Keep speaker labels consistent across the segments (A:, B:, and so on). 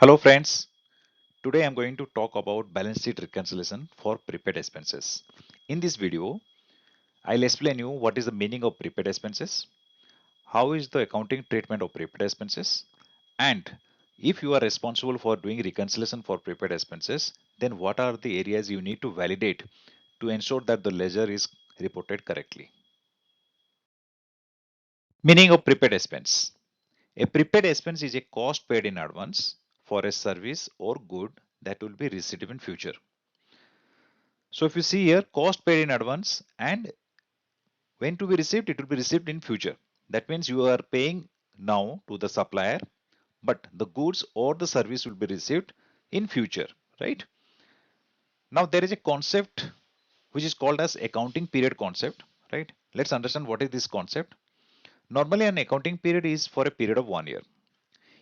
A: Hello friends, today I'm going to talk about balance sheet reconciliation for prepaid expenses. In this video, I'll explain you what is the meaning of prepaid expenses, how is the accounting treatment of prepaid expenses, and if you are responsible for doing reconciliation for prepaid expenses, then what are the areas you need to validate to ensure that the ledger is reported correctly. Meaning of prepaid expense. A prepaid expense is a cost paid in advance for a service or good that will be received in future. So if you see here, cost paid in advance and when to be received, it will be received in future. That means you are paying now to the supplier, but the goods or the service will be received in future, right? Now there is a concept which is called as accounting period concept, right? Let's understand what is this concept. Normally an accounting period is for a period of 1 year.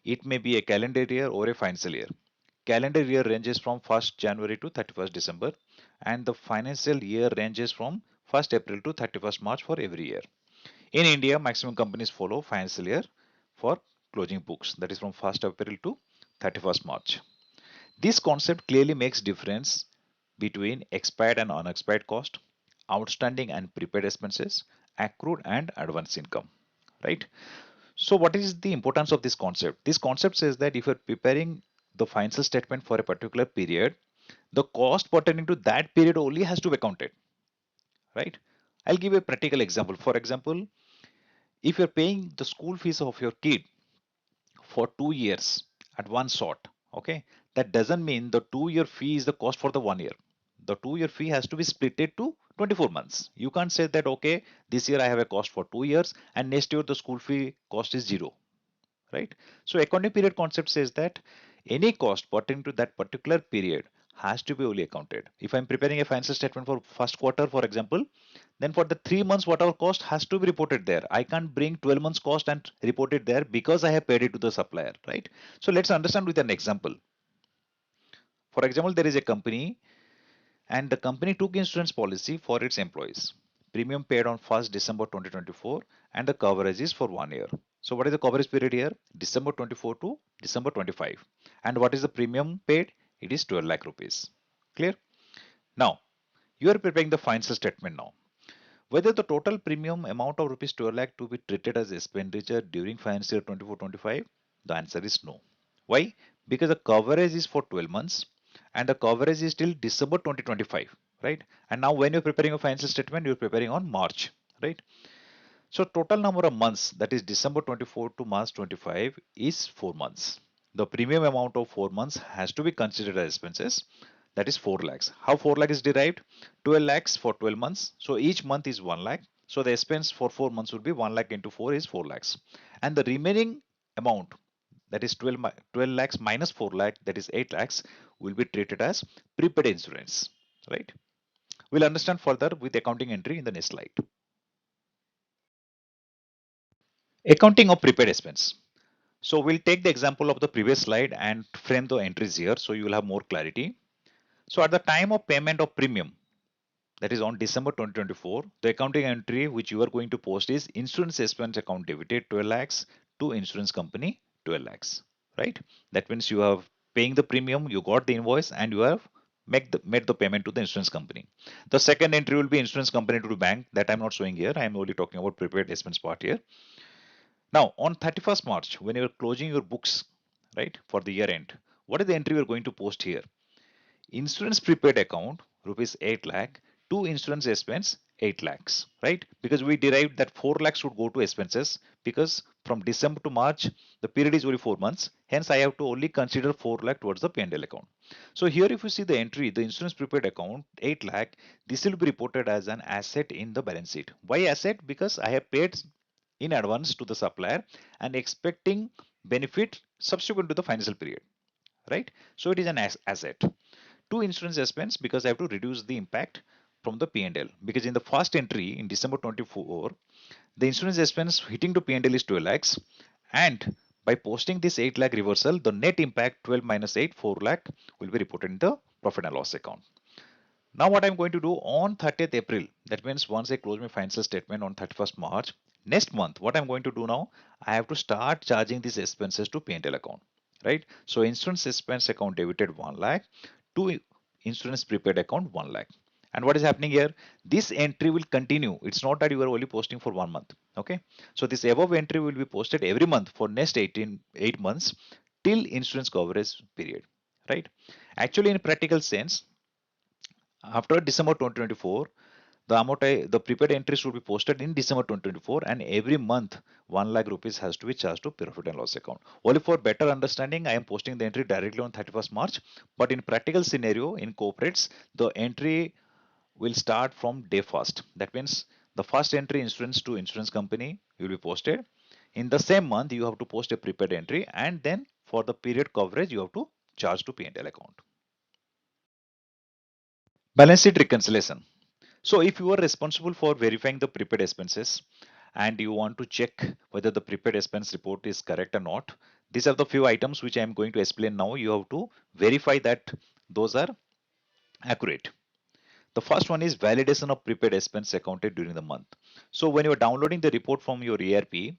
A: It may be a calendar year or a financial year. Calendar year ranges from 1st January to 31st December and the financial year ranges from 1st April to 31st March for every year. In India, maximum companies follow financial year for closing books, that is from 1st April to 31st March. This concept clearly makes difference between expired and unexpired cost, outstanding and prepaid expenses, accrued and advance income, right? So what is the importance of this concept? This concept says that if you're preparing the financial statement for a particular period, the cost pertaining to that period only has to be accounted, right? I'll give a practical example. For example, if you're paying the school fees of your kid for 2 years at one shot, okay, that doesn't mean the 2 year fee is the cost for the 1 year. The 2 year fee has to be split to 24 months. You can't say that, okay, this year I have a cost for 2 years and next year the school fee cost is zero, right? So accounting period concept says that any cost pertaining to that particular period has to be only accounted. If I'm preparing a financial statement for first quarter, for example, then for the 3 months, whatever cost has to be reported there. I can't bring 12 months cost and report it there because I have paid it to the supplier, right? So let's understand with an example. For example, there is a company and the company took insurance policy for its employees. Premium paid on 1st December 2024 and the coverage is for 1 year. So what is the coverage period here? December 24 to December 25. And what is the premium paid? It is 12 lakh rupees. Clear? Now, you are preparing the financial statement now. Whether the total premium amount of rupees 12 lakh to be treated as expenditure during financial year 24-25, the answer is no. Why? Because the coverage is for 12 months and the coverage is till December 2025, right? And now when you're preparing a financial statement, you're preparing on March, right? So total number of months, that is December 24 to March 25, is 4 months. The premium amount of 4 months has to be considered as expenses, that is 4 lakhs. How 4 lakh is derived? 12 lakhs for 12 months. So each month is 1 lakh. So the expense for 4 months would be 1 lakh into 4 is 4 lakhs. And the remaining amount, that is 12 lakhs minus 4 lakh, that is 8 lakhs, will be treated as prepaid insurance, right? We'll understand further with accounting entry in the next slide. Accounting of prepaid expense. So we'll take the example of the previous slide and frame the entries here so you will have more clarity. So at the time of payment of premium, that is on December 2024, the accounting entry which you are going to post is insurance expense account debited 12 lakhs to insurance company 12 lakhs, right? That means you have paying the premium, you got the invoice and you have made the payment to the insurance company. The second entry will be insurance company to the bank that I'm not showing here. I'm only talking about prepaid expense part here. Now, on 31st March, when you're closing your books, right, for the year end, what is the entry you're going to post here? Insurance prepaid account, rupees 8 lakh, to insurance expense, 8 lakhs, right? Because we derived that 4 lakhs should go to expenses because from December to March, the period is only 4 months. Hence, I have to only consider 4 lakh towards the P&L account. So here, if you see the entry, the insurance prepaid account, 8 lakh, this will be reported as an asset in the balance sheet. Why asset? Because I have paid in advance to the supplier and expecting benefit subsequent to the financial period, right? So it is an asset. Two, insurance expense because I have to reduce the impact from the P&L because in the first entry in December 24, the insurance expense hitting to P&L is 12 lakhs and by posting this 8 lakh reversal, the net impact 12 minus 8, 4 lakh will be reported in the profit and loss account. Now what I'm going to do on 30th April, that means once I close my financial statement on 31st March, next month, what I'm going to do now, I have to start charging these expenses to P&L account. right? So insurance expense account debited 1 lakh to insurance prepaid account 1 lakh. And what is happening here? This entry will continue. It's not that you are only posting for 1 month. Okay. So this above entry will be posted every month for next 8 months till insurance coverage period. Right. Actually, in practical sense, after December 2024, the prepaid entry should be posted in December 2024, and every month 1 lakh rupees has to be charged to profit and loss account. Only for better understanding, I am posting the entry directly on 31st March. But in practical scenario, in corporates, the entry will start from day first. That means the first entry insurance to insurance company will be posted. In the same month, you have to post a prepaid entry, and then for the period coverage, you have to charge to P&L account. Balance sheet reconciliation. So if you are responsible for verifying the prepaid expenses and you want to check whether the prepaid expense report is correct or not, these are the few items which I am going to explain now. You have to verify that those are accurate. The first one is validation of prepaid expense accounted during the month. So when you are downloading the report from your ERP,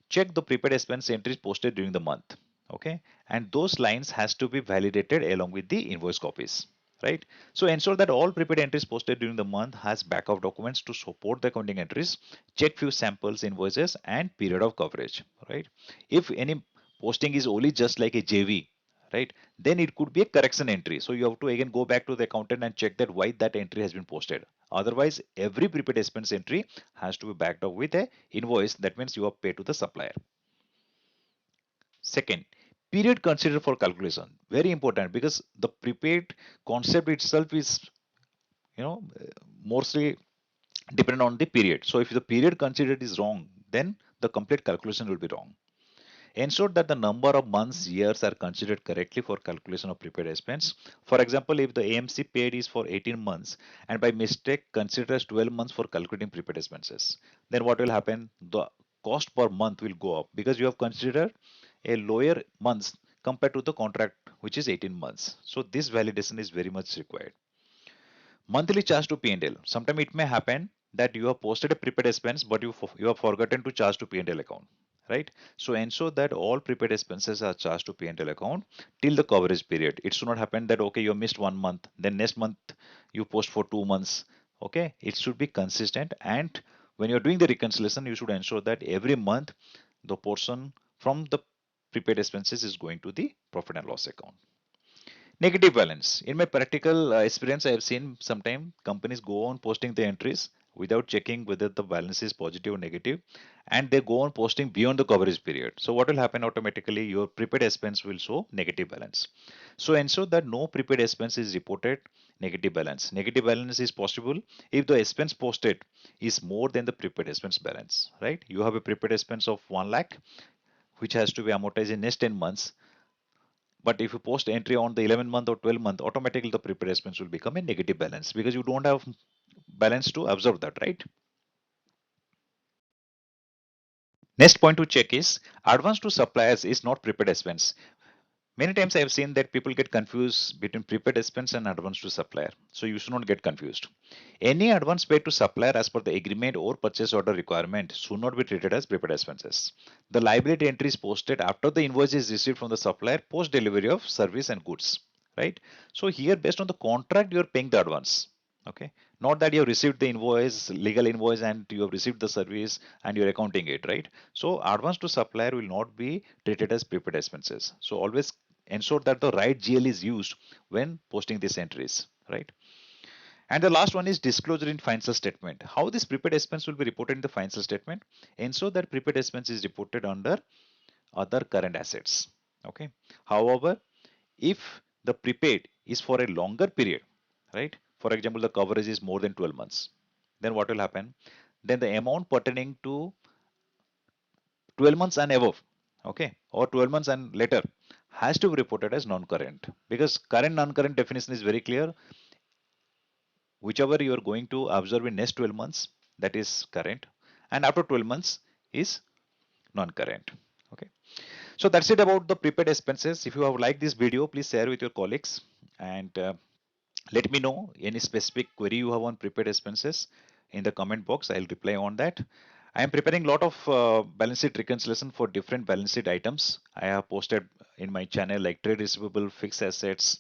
A: check the prepaid expense entries posted during the month. Okay, and those lines has to be validated along with the invoice copies, right? So ensure that all prepaid entries posted during the month has backup documents to support the accounting entries. Check few samples invoices and period of coverage, right? If any posting is only just like a JV, right, then it could be a correction entry. So you have to again go back to the accountant and check that why that entry has been posted. Otherwise, every prepaid expense entry has to be backed up with a invoice. That means you have paid to the supplier. Second, period considered for calculation. Very important, because the prepaid concept itself is, you know, mostly dependent on the period. So if the period considered is wrong, then the complete calculation will be wrong. Ensure that the number of months, years are considered correctly for calculation of prepaid expense. For example, if the AMC paid is for 18 months and by mistake considers 12 months for calculating prepaid expenses, then what will happen? The cost per month will go up because you have considered a lower months compared to the contract, which is 18 months. So this validation is very much required. Monthly charge to P&L. Sometimes it may happen that you have posted a prepaid expense, but you have forgotten to charge to P&L account, right? So ensure that all prepaid expenses are charged to P&L account till the coverage period. It should not happen that okay, you missed 1 month, then next month you post for 2 months. Okay, it should be consistent, and when you're doing the reconciliation, you should ensure that every month the portion from the prepaid expenses is going to the profit and loss account. Negative balance. In my practical experience, I have seen sometimes companies go on posting the entries without checking whether the balance is positive or negative, and they go on posting beyond the coverage period. So what will happen automatically? Your prepaid expense will show negative balance. So ensure that no prepaid expense is reported negative balance. Negative balance is possible if the expense posted is more than the prepaid expense balance. Right? You have a prepaid expense of 1 lakh, which has to be amortized in next 10 months, but if you post entry on the 11 month or 12 month, automatically the prepaid expense will become a negative balance because you don't have balance to absorb that, right? Next point to check is advance to suppliers is not prepaid expense. Many times I have seen that people get confused between prepaid expense and advance to supplier. So you should not get confused. Any advance paid to supplier as per the agreement or purchase order requirement should not be treated as prepaid expenses. The liability entry is posted after the invoice is received from the supplier post delivery of service and goods, right? So here, based on the contract, you are paying the advance. Okay, not that you have received the invoice, legal invoice, and you have received the service and you're accounting it, right? So advance to supplier will not be treated as prepaid expenses. So always ensure that the right GL is used when posting these entries, right? And the last one is disclosure in financial statement. How this prepaid expense will be reported in the financial statement? Ensure that prepaid expense is reported under other current assets. Okay. However, if the prepaid is for a longer period, right? For example, the coverage is more than 12 months, then what will happen? Then the amount pertaining to 12 months and above, okay, or 12 months and later has to be reported as non-current, because current non-current definition is very clear. Whichever you are going to observe in next 12 months, that is current, and after 12 months is non-current. Okay, so that's it about the prepaid expenses. If you have liked this video, please share with your colleagues, and let me know any specific query you have on prepaid expenses in the comment box. I'll reply on that. I am preparing a lot of balance sheet reconciliation for different balance sheet items. I have posted in my channel like trade receivable, fixed assets,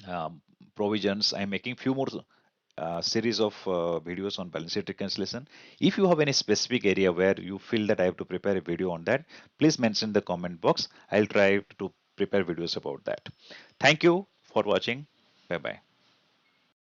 A: um, provisions. I'm making few more series of videos on balance sheet reconciliation. If you have any specific area where you feel that I have to prepare a video on that, please mention in the comment box. I'll try to prepare videos about that. Thank you for watching. Bye bye.